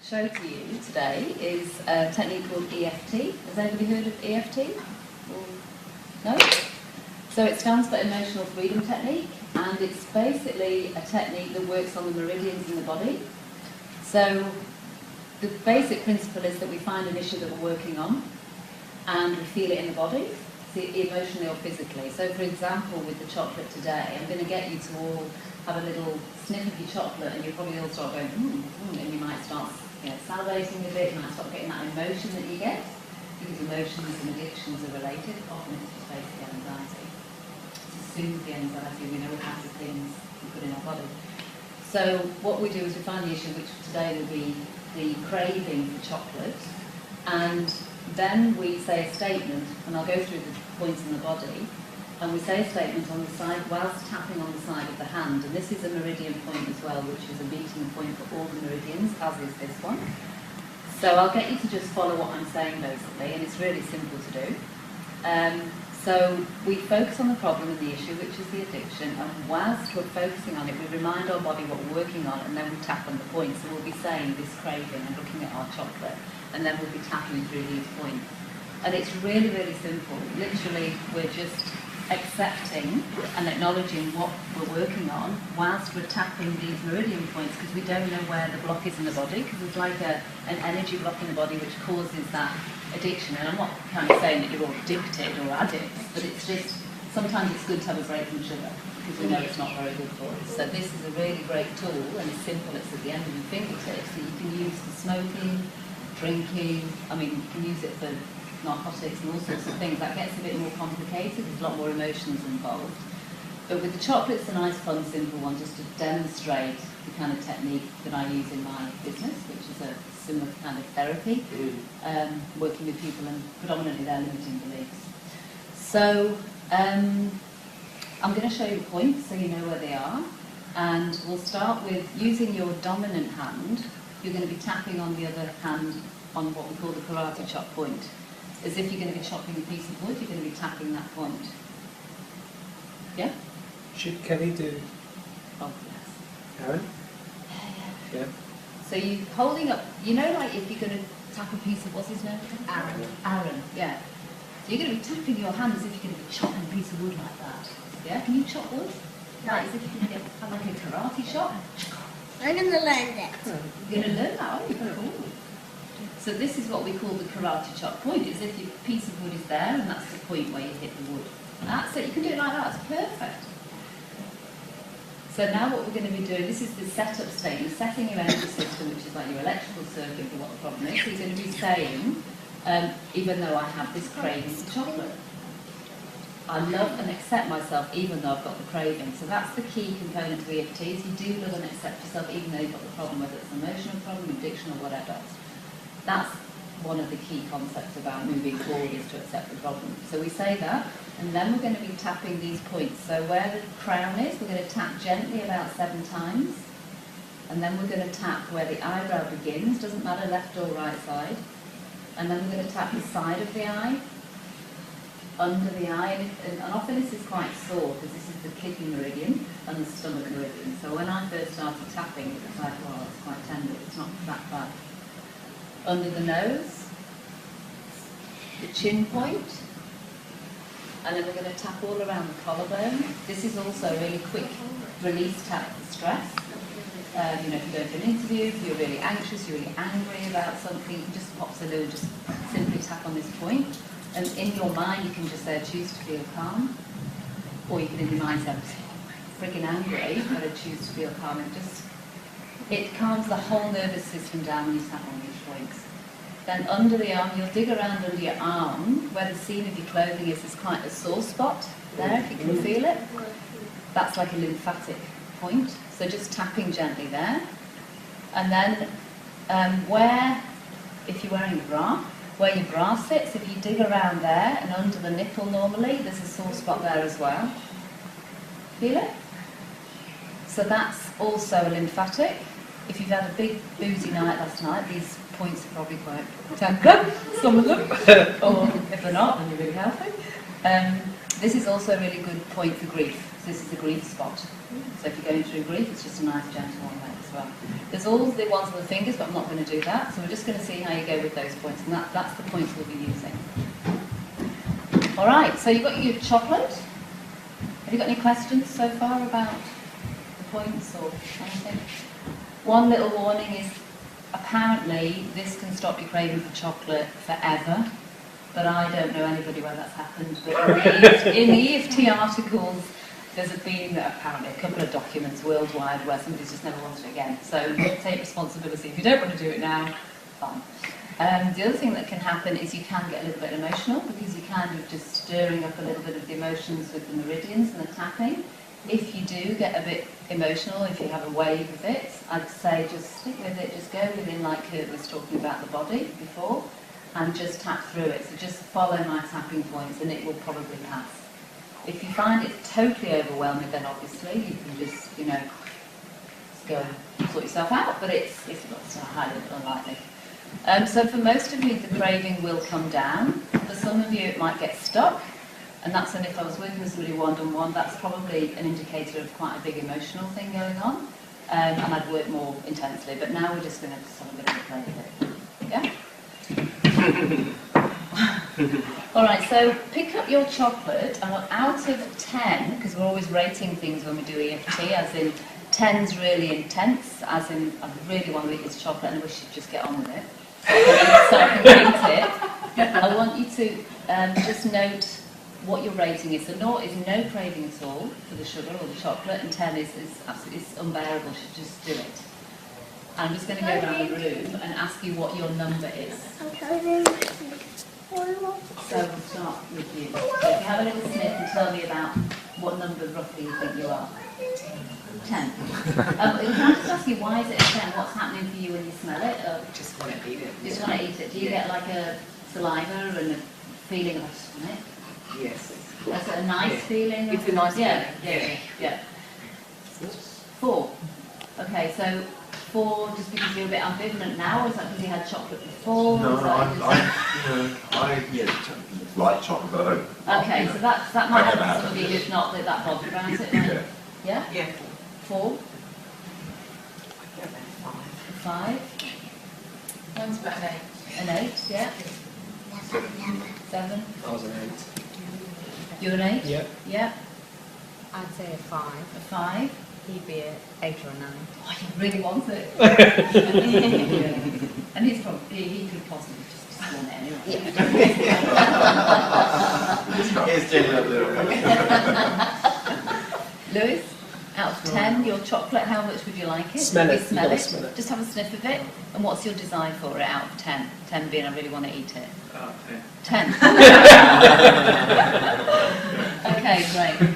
show to you today is a technique called EFT. Has anybody heard of EFT? No? So it stands for Emotional Freedom Technique, and it's basically a technique that works on the meridians in the body. So the basic principle is that we find an issue that we're working on, and we feel it in the body, emotionally or physically. So for example, with the chocolate today, I'm going to get you to all have a little sniff of your chocolate, and you'll probably all start going, and you might start salivating a bit, you might start getting that emotion that you get, because emotions and addictions are related. Often it's just basically anxiety. To soothe the anxiety, we know all kinds of things we put in our body. So what we do is we find the issue, which today will be the craving for chocolate, and then we say a statement, and I'll go through the points in the body, and we say a statement on the side whilst tapping on the side of the hand, and this is a meridian point as well, which is a meeting point for all the meridians, as is this one. So I'll get you to just follow what I'm saying basically, and it's really simple to do. So we focus on the problem and the issue, which is the addiction, and whilst we're focusing on it, we remind our body what we're working on, and then we tap on the points. So we'll be saying this craving and looking at our chocolate, and then we'll be tapping through these points. And it's really, really simple. Literally, we're just accepting and acknowledging what we're working on whilst we're tapping these meridian points, because we don't know where the block is in the body, because it's like an energy block in the body which causes that addiction. And I'm not kind of saying that you're all addicted or addicts, but it's just sometimes it's good to have a break from sugar, because we know it's not very good for us. So this is a really great tool, and it's simple. It's at the end of your fingertips, so you can use for smoking, drinking. I mean, you can use it for narcotics and all sorts of things. That gets a bit more complicated, there's a lot more emotions involved. But with the chocolate, it's a nice, fun, simple one, just to demonstrate the kind of technique that I use in my business, which is a similar kind of therapy, working with people and predominantly their limiting beliefs. So I'm going to show you points so you know where they are, and we'll start with using your dominant hand. You're going to be tapping on the other hand on what we call the karate chop point. As if you're going to be chopping a piece of wood, you're going to be tapping that point. Yeah? Can he do? Oh, yes. Aaron? Yeah. Yeah. So you're holding up, you know, like if you're going to tap a piece of, what's his name? Aaron. Aaron, yeah. So you're going to be tapping your hand as if you're going to be chopping a piece of wood like that. Yeah? Can you chop wood? No. Like as if you're going to have like a karate chop? I'm going to learn that. You're going to learn that, aren't you? Cool. So this is what we call the karate chop point. It's if your piece of wood is there, and that's the point where you hit the wood. That's it. You can do it like that. It's perfect. So now what we're going to be doing, this is the setup state. You're setting your energy system, which is like your electrical circuit for what the problem is. So you're going to be saying, even though I have this craving for chocolate, I love and accept myself even though I've got the craving. So that's the key component to EFT. You do love and accept yourself even though you've got the problem, whether it's an emotional problem, addiction or whatever. That's one of the key concepts about moving forward, is to accept the problem. So we say that, and then we're going to be tapping these points. So where the crown is, we're going to tap gently about 7 times, and then we're going to tap where the eyebrow begins, doesn't matter left or right side, and then we're going to tap the side of the eye, under the eye, and often this is quite sore because this is the kidney meridian and the stomach meridian. So when I first started tapping, it was like, well, it's quite tender, it's not that bad. Under the nose, the chin point, and then we're going to tap all around the collarbone. This is also a really quick release tap for stress. You know, if you go to an interview, if you're really anxious, you're really angry about something, you can just pop a little, just simply tap on this point. And in your mind, you can just say, I choose to feel calm. Or you can in your mind say, I'm freaking angry, but I choose to feel calm. And just, it calms the whole nervous system down when you tap on these points. Then under the arm, you'll dig around under your arm, where the seam of your clothing is. There's quite a sore spot there, if you can feel it. That's like a lymphatic point. So just tapping gently there. And then where, if you're wearing a bra, where your bra sits, if you dig around there and under the nipple normally, there's a sore spot there as well. Feel it? So that's also a lymphatic. If you've had a big boozy night last night, these points are probably quite tender, some of them, or if they're not, then you're really healthy. This is also a really good point for grief. This is a grief spot. So if you're going through grief, it's just a nice gentle one there as well. There's all the ones on the fingers, but I'm not going to do that. So we're just going to see how you go with those points, and that's the points we'll be using. All right, so you've got your chocolate. Have you got any questions so far about the points or anything? One little warning is, apparently this can stop you craving for chocolate forever, but I don't know anybody where that's happened. But in the EFT articles, there's been apparently a couple of documents worldwide where somebody's just never wanted it again. So take responsibility. If you don't want to do it now, fine. The other thing that can happen is you can get a little bit emotional because you're kind of just stirring up a little bit of the emotions with the meridians and the tapping. If you do get a bit emotional, if you have a wave of it, I'd say just stick with it, just go within, like Kurt was talking about the body before, and just tap through it. So just follow my tapping points and it will probably pass. If you find it totally overwhelming, then obviously you can just, just go and sort yourself out, but it's highly unlikely. So for most of you, the craving will come down. For some of you, it might get stuck. And that's, and if I was working with somebody one-on-one, that's probably an indicator of quite a big emotional thing going on. And I'd work more intensely. But now we're just going to have a bit of a play with it. Yeah? All right, so pick up your chocolate. And out of 10, because we're always rating things when we do EFT, as in 10's really intense, as in I really want to eat this chocolate and I wish you'd just get on with it. So I can eat it. I want you to just note what your rating is. So 0 is no craving at all for the sugar or the chocolate, and 10 is absolutely unbearable, you should just do it. I'm just going to go around the room and ask you what your number is. So we'll start with you. So if you have a little sniff and tell me about what number roughly you think you are. 10. Can I just ask you, why is it a 10? What's happening for you when you smell it? Just want to eat it. Just want to eat it. Do you get like a saliva and a feeling of I just want it? Yes. That's a nice feeling? It's a nice feeling. Yeah. 4. Okay, so 4 just because you're a bit ambivalent now, or is that because you had chocolate before? No, I like chocolate, but I don't. Okay, so that might happen to some of you who's not that bothered about it. Yeah. Yeah? Yeah. 4? Yeah, 5? Mine's about an 8. An 8, yeah? 7? I was an 8. You're an 8? Yeah. Yeah. I'd say a 5. A 5? He'd be an 8 or a 9. Oh, he really wants it. And he's probably, he could possibly just want it anyway. It's generally a little bit. Lewis, out of 10, your chocolate, how much would you like it? Smell it. Smell You gotta it. smell it. Just have a sniff of it. And what's your design for it out of 10? 10 being I really want to eat it. 10. Okay, great.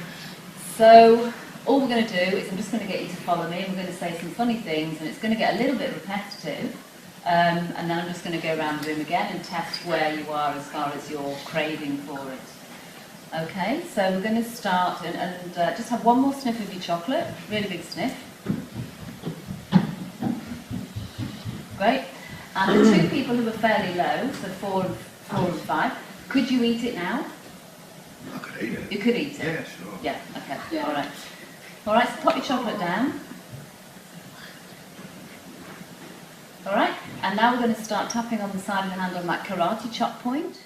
So all we're going to do is I'm just going to get you to follow me. We're going to say some funny things, and it's going to get a little bit repetitive. And then I'm just going to go around the room again and test where you are as far as your craving for it. Okay, so we're going to start and just have one more sniff of your chocolate, really big sniff. Great. And the 2 people who are fairly low, so 4 and 5, could you eat it now? I could eat it. You could eat it? Yeah, sure. Yeah, okay, yeah. All right. All right, so pop your chocolate down. All right, and now we're going to start tapping on the side of the hand on that karate chop point.